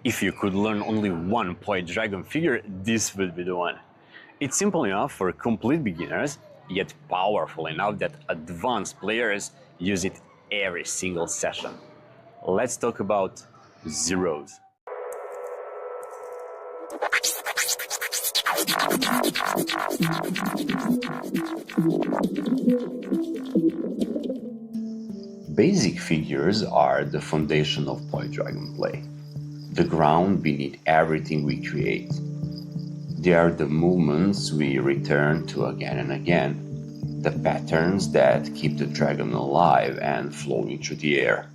If you could learn only one Poi Dragon figure, this would be the one. It's simple enough for complete beginners, yet powerful enough that advanced players use it every single session. Let's talk about zeros. Basic figures are the foundation of Poi Dragon play, the ground beneath everything we create. They are the movements we return to again and again, the patterns that keep the dragon alive and flowing through the air.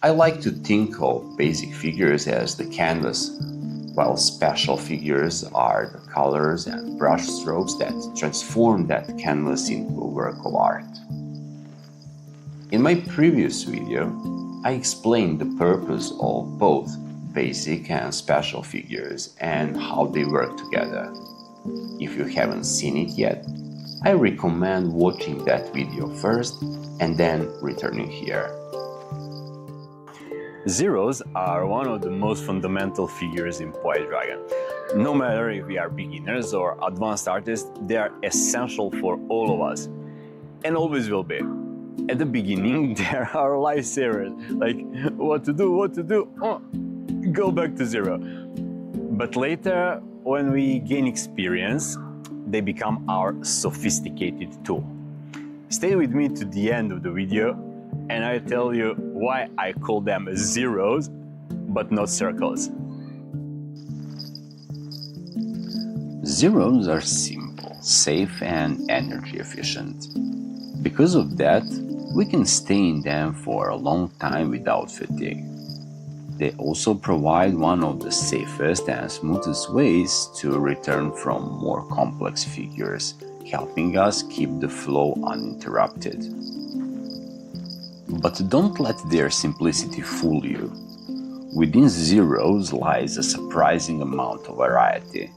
I like to think of basic figures as the canvas, while special figures are the colors and brush strokes that transform that canvas into a work of art. In my previous video, I explained the purpose of both basic and special figures and how they work together. If you haven't seen it yet, I recommend watching that video first and then returning here. Zeros are one of the most fundamental figures in Poi Dragon. No matter if we are beginners or advanced artists, they are essential for all of us, and always will be. At the beginning, there are lifesavers, like what to do, oh, go back to zero. But later, when we gain experience, they become our sophisticated tool. Stay with me to the end of the video, and I'll tell you why I call them zeros, but not circles. Zeros are simple, safe, and energy efficient. Because of that, we can stay in them for a long time without fatigue. They also provide one of the safest and smoothest ways to return from more complex figures, helping us keep the flow uninterrupted. But don't let their simplicity fool you. Within zeros lies a surprising amount of variety.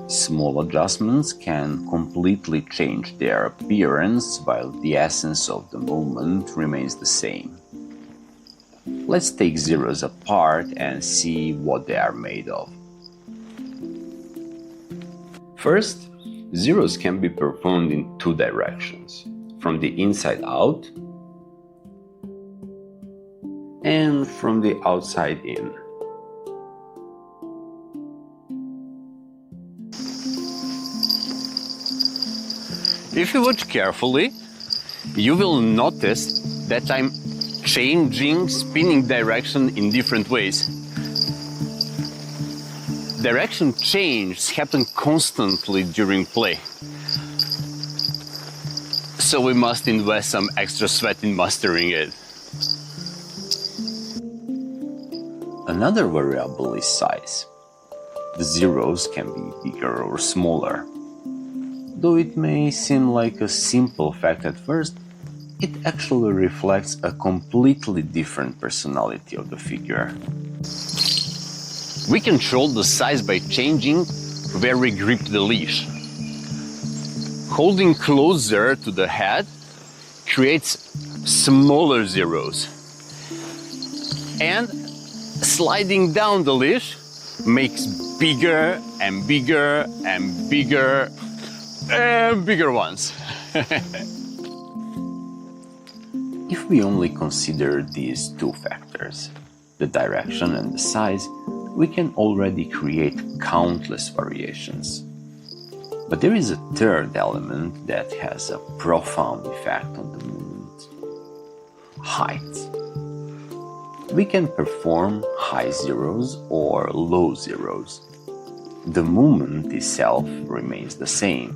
Small adjustments can completely change their appearance while the essence of the movement remains the same. Let's take zeros apart and see what they are made of. First, zeros can be performed in two directions, from the inside out and from the outside in. If you watch carefully, you will notice that I'm changing spinning direction in different ways. Direction changes happen constantly during play, so we must invest some extra sweat in mastering it. Another variable is size. The zeros can be bigger or smaller. Though it may seem like a simple fact at first, it actually reflects a completely different personality of the figure. We control the size by changing where we grip the leash. Holding closer to the head creates smaller zeros, and sliding down the leash makes bigger and bigger and bigger and bigger ones. If we only consider these two factors, the direction and the size, we can already create countless variations. But there is a third element that has a profound effect on the movement: height. We can perform high zeros or low zeros. The movement itself remains the same.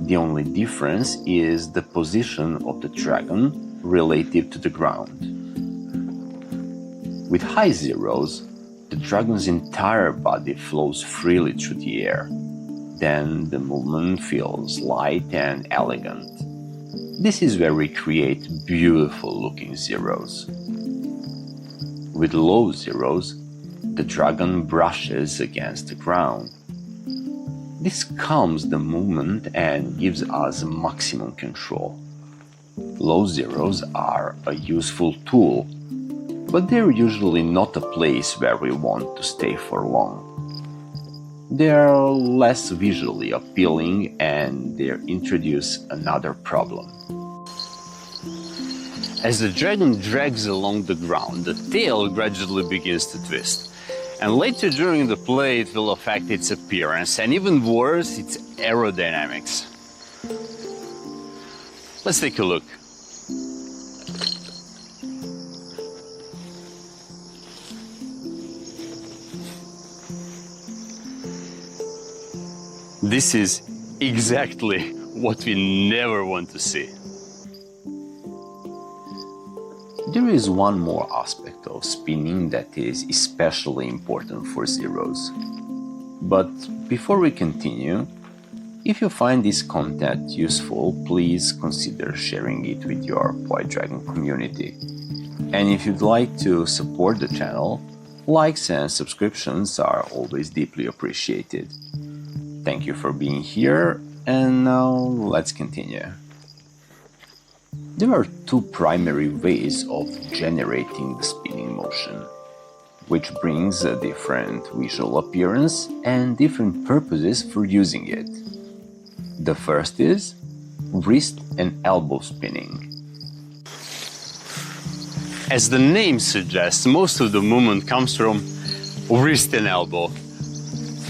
The only difference is the position of the dragon relative to the ground. With high zeros, the dragon's entire body flows freely through the air. Then the movement feels light and elegant. This is where we create beautiful-looking zeros. With low zeros, the dragon brushes against the ground. This calms the movement and gives us maximum control. Low zeros are a useful tool, but they're usually not a place where we want to stay for long. They are less visually appealing and they introduce another problem. As the dragon drags along the ground, the tail gradually begins to twist. And later during the play it will affect its appearance and even worse, its aerodynamics. Let's take a look. This is exactly what we never want to see. There is one more aspect of spinning that is especially important for zeros. But before we continue, if you find this content useful, please consider sharing it with your Poi Dragon community. And if you'd like to support the channel, likes and subscriptions are always deeply appreciated. Thank you for being here, and now let's continue. There are two primary ways of generating the spinning motion, which brings a different visual appearance and different purposes for using it. The first is wrist and elbow spinning. As the name suggests, most of the movement comes from wrist and elbow.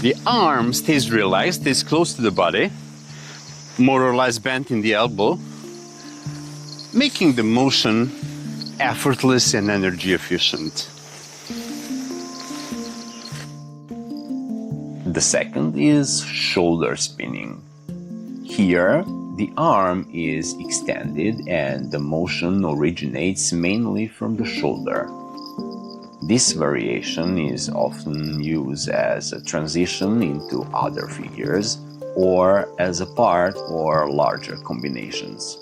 The arm stays relaxed, stays close to the body, more or less bent in the elbow, making the motion effortless and energy efficient. The second is shoulder spinning. Here, the arm is extended and the motion originates mainly from the shoulder. This variation is often used as a transition into other figures or as a part or larger combinations.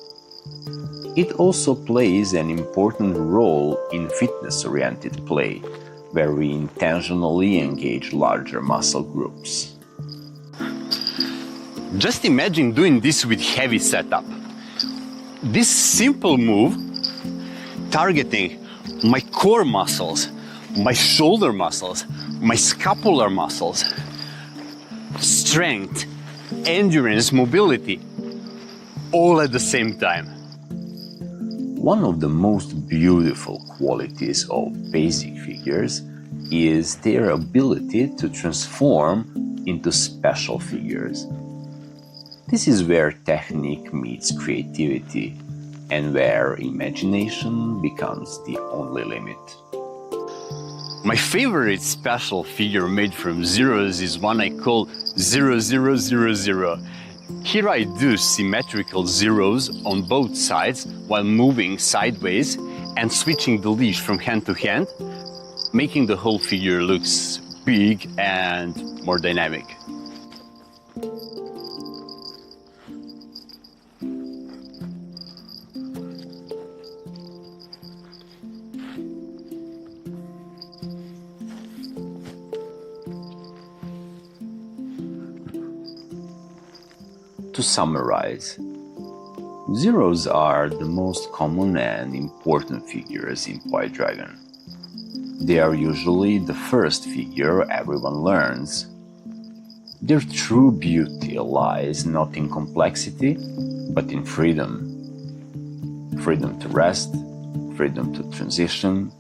It also plays an important role in fitness-oriented play, where we intentionally engage larger muscle groups. Just imagine doing this with heavy setup. This simple move, targeting my core muscles, my shoulder muscles, my scapular muscles, strength, endurance, mobility, all at the same time. One of the most beautiful qualities of basic figures is their ability to transform into special figures. This is where technique meets creativity and where imagination becomes the only limit. My favorite special figure made from zeros is one I call 0000. Here I do symmetrical zeros on both sides while moving sideways and switching the leash from hand to hand, making the whole figure looks big and more dynamic. To summarize, zeros are the most common and important figures in Poi Dragon. They are usually the first figure everyone learns. Their true beauty lies not in complexity, but in freedom. Freedom to rest, freedom to transition,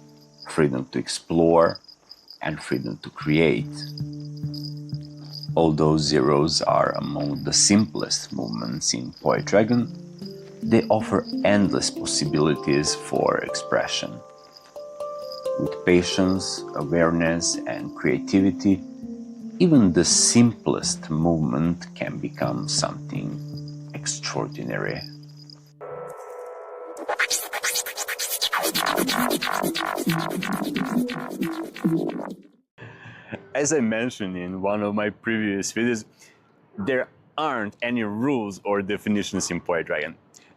freedom to explore, and freedom to create. Although zeros are among the simplest movements in Poi Dragon, they offer endless possibilities for expression. With patience, awareness, and creativity, even the simplest movement can become something extraordinary. As I mentioned in one of my previous videos, there aren't any rules or definitions in Poi Dragon.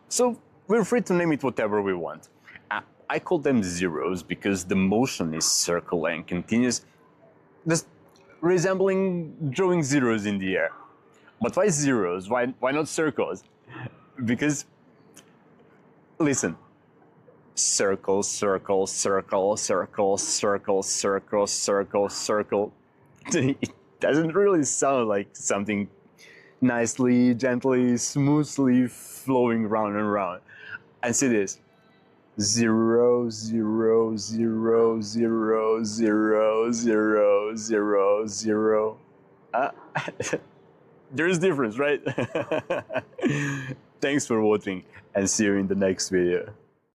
So we're free to name it whatever we want. I call them zeros because the motion is circular and continuous, just resembling drawing zeros in the air. But why zeros? Why not circles? Because, listen, circle, circle, circle, circle, circle, circle, circle, circle. It doesn't really sound like something nicely, gently, smoothly flowing round and round. And see this. 0, 0, 0, 0, 0, 0, 0, 0. There's difference, right? Thanks for watching and see you in the next video.